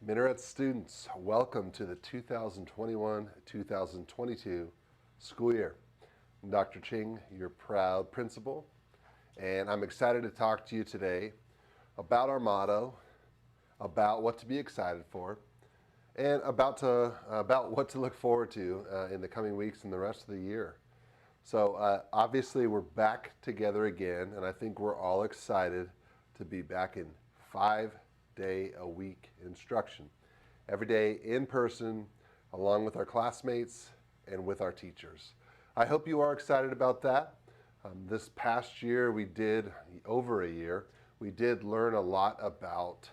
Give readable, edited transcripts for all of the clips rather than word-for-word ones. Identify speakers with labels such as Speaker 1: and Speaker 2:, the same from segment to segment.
Speaker 1: Minarets students, welcome to the 2021-2022 school year. I'm Dr. Ching, your proud principal, and I'm excited to talk to you today about our motto, about what to be excited for, and about what to look forward to in the coming weeks and the rest of the year. So obviously we're back together again, and I think we're all excited to be back in 5-day-a-week instruction. Every day in person, along with our classmates and with our teachers. I hope you are excited about that. This past year, over a year, we did learn a lot about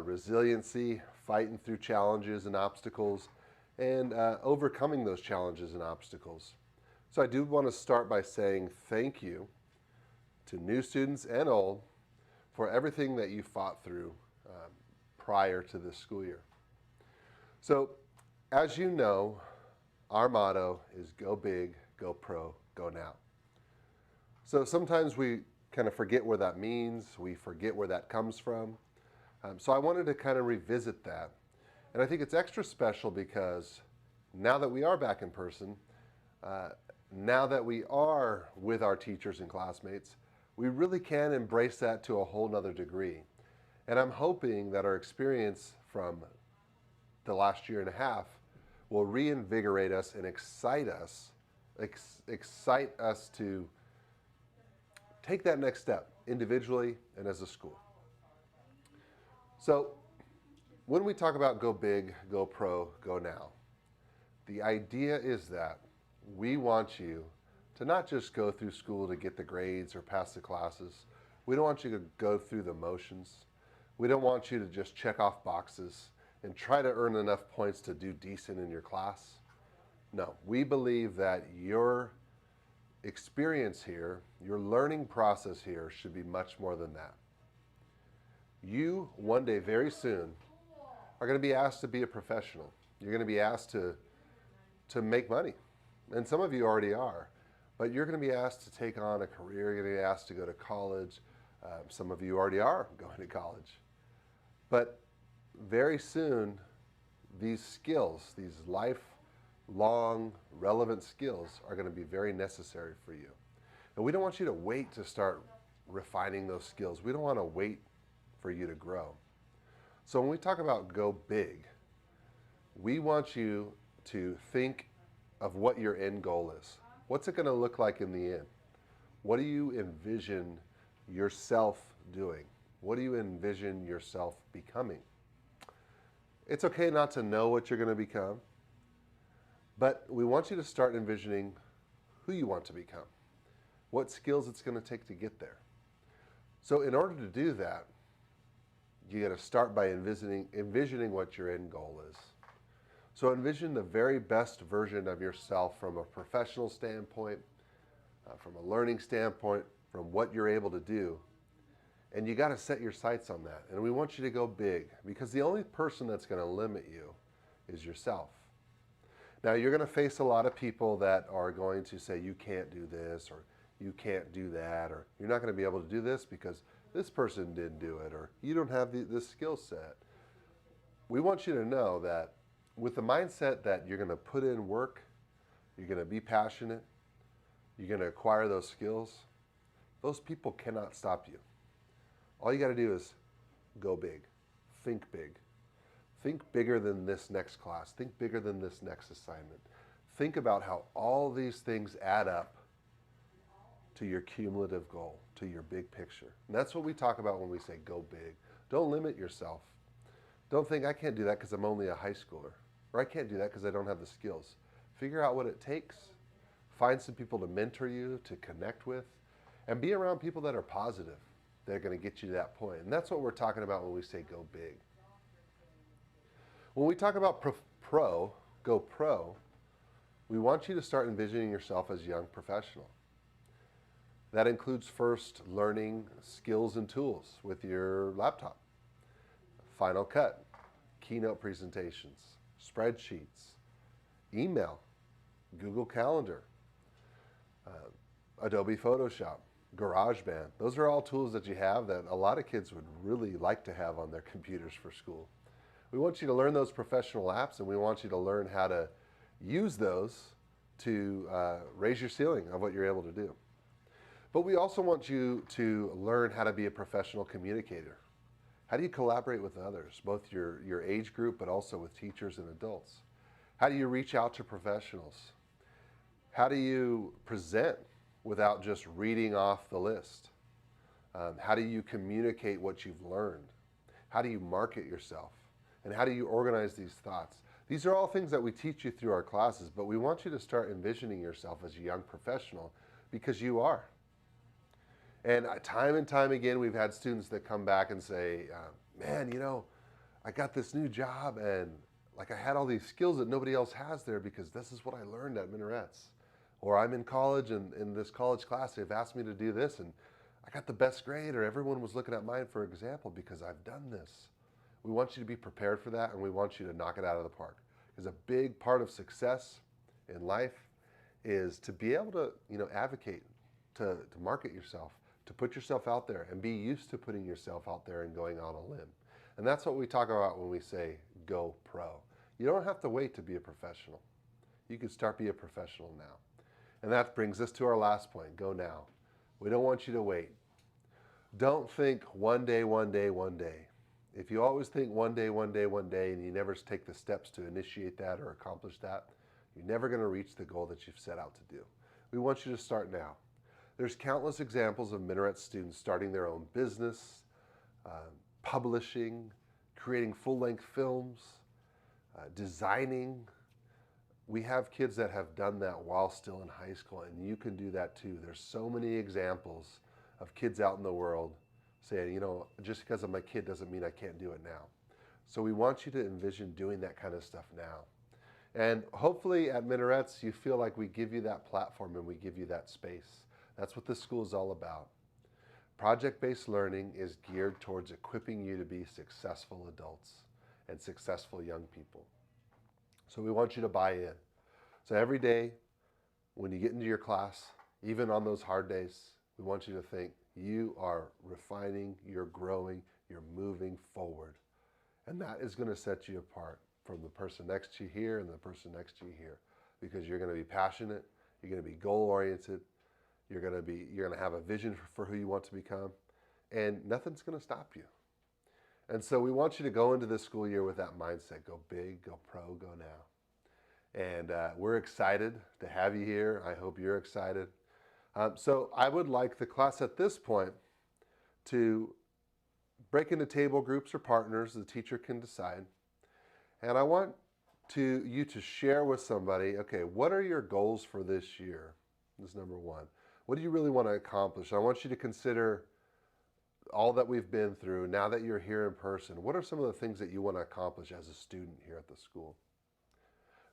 Speaker 1: resiliency, fighting through challenges and obstacles, and overcoming those challenges and obstacles. So I do want to start by saying thank you to new students and old for everything that you fought through prior to this school year. So, as you know, our motto is go big, go pro, go now. So sometimes we kind of forget where that means, we forget where that comes from. So I wanted to kind of revisit that. And I think it's extra special because now that we are back in person, now that we are with our teachers and classmates, we really can embrace that to a whole nother degree. And I'm hoping that our experience from the last year and a half will reinvigorate us and excite us to take that next step individually and as a school. So when we talk about go big, go pro, go now, the idea is that we want you to not just go through school to get the grades or pass the classes. We don't want you to go through the motions. We don't want you to just check off boxes and try to earn enough points to do decent in your class. No, we believe that your experience here, your learning process here should be much more than that. You, one day, very soon, are going to be asked to be a professional. You're going to be asked to make money. And some of you already are. But you're going to be asked to take on a career. You're going to be asked to go to college. Some of you already are going to college. But very soon, these skills, these lifelong relevant skills are going to be very necessary for you. And we don't want you to wait to start refining those skills. We don't want to wait for you to grow. So when we talk about go big, we want you to think of what your end goal is. What's it going to look like in the end? What do you envision yourself doing? What do you envision yourself becoming? It's okay not to know what you're going to become, but we want you to start envisioning who you want to become, what skills it's going to take to get there. So in order to do that, you got to start by envisioning what your end goal is. So envision the very best version of yourself from a professional standpoint, from a learning standpoint, from what you're able to do. And you got to set your sights on that. And we want you to go big because the only person that's going to limit you is yourself. Now you're going to face a lot of people that are going to say you can't do this or you can't do that or you're not going to be able to do this because this person didn't do it or you don't have this skill set. We want you to know that with the mindset that you're going to put in work, you're going to be passionate, you're going to acquire those skills, those people cannot stop you. All you got to do is go big, think big. Think bigger than this next class. Think bigger than this next assignment. Think about how all these things add up to your cumulative goal, to your big picture. And that's what we talk about when we say go big. Don't limit yourself. Don't think I can't do that because I'm only a high schooler. Or I can't do that because I don't have the skills. Figure out what it takes. Find some people to mentor you, to connect with, and be around people that are positive. They're going to get you to that point. And that's what we're talking about when we say go big. When we talk about go pro, we want you to start envisioning yourself as a young professional. That includes first learning skills and tools with your laptop. Final Cut, keynote presentations, spreadsheets, email, Google Calendar, Adobe Photoshop, GarageBand. Those are all tools that you have that a lot of kids would really like to have on their computers for school. We want you to learn those professional apps, and we want you to learn how to use those to raise your ceiling of what you're able to do. But we also want you to learn how to be a professional communicator. How do you collaborate with others, both your age group, but also with teachers and adults? How do you reach out to professionals? How do you present without just reading off the list? How do you communicate what you've learned? How do you market yourself? And how do you organize these thoughts? These are all things that we teach you through our classes, but we want you to start envisioning yourself as a young professional, because you are. And time again, we've had students that come back and say, man, I got this new job, and like I had all these skills that nobody else has there because this is what I learned at Minarets. Or I'm in college, and in this college class, they've asked me to do this, and I got the best grade, or everyone was looking at mine for example because I've done this. We want you to be prepared for that, and we want you to knock it out of the park. Because a big part of success in life is to be able to, advocate, to market yourself, to put yourself out there, and be used to putting yourself out there and going on a limb. And that's what we talk about when we say go pro. You don't have to wait to be a professional. You can start be a professional now. And that brings us to our last point, go now. We don't want you to wait. Don't think one day, one day, one day. If you always think one day, one day, one day, and you never take the steps to initiate that or accomplish that, you're never going to reach the goal that you've set out to do. We want you to start now. There's countless examples of Minarets students starting their own business, publishing, creating full-length films, designing. We have kids that have done that while still in high school, and you can do that too. There's so many examples of kids out in the world saying, just because I'm a kid doesn't mean I can't do it now. So we want you to envision doing that kind of stuff now. And hopefully at Minarets, you feel like we give you that platform and we give you that space. That's what this school is all about. Project-based learning is geared towards equipping you to be successful adults and successful young people. So we want you to buy in. So every day when you get into your class, even on those hard days, we want you to think you are refining, you're growing, you're moving forward. And that is going to set you apart from the person next to you here and the person next to you here, because you're going to be passionate, you're going to be goal-oriented, you're going to have a vision for who you want to become, and nothing's going to stop you. And so we want you to go into this school year with that mindset, go big, go pro, go now. And we're excited to have you here. I hope you're excited. So I would like the class at this point to break into table groups or partners. The teacher can decide. And I want you to share with somebody, okay, what are your goals for this year? This is number one. What do you really want to accomplish? I want you to consider all that we've been through. Now that you're here in person, what are some of the things that you want to accomplish as a student here at the school?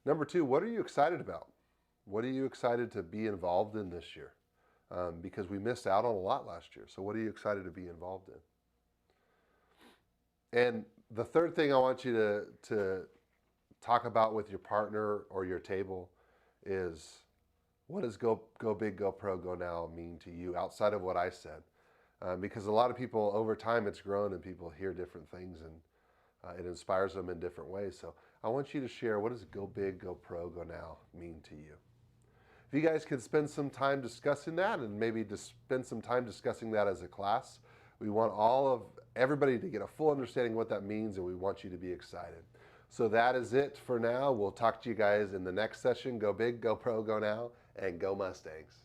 Speaker 1: Number two, what are you excited about? What are you excited to be involved in this year? Because we missed out on a lot last year. So what are you excited to be involved in? And the third thing I want you to talk about with your partner or your table is, what does go big, go pro, go now mean to you outside of what I said? Because a lot of people, over time, it's grown and people hear different things, and it inspires them in different ways. So I want you to share, what does go big, go pro, go now mean to you? If you guys could spend some time discussing that, and maybe just spend some time discussing that as a class, we want everybody to get a full understanding of what that means, and we want you to be excited. So that is it for now. We'll talk to you guys in the next session. Go big, go pro, go now, and go Mustangs.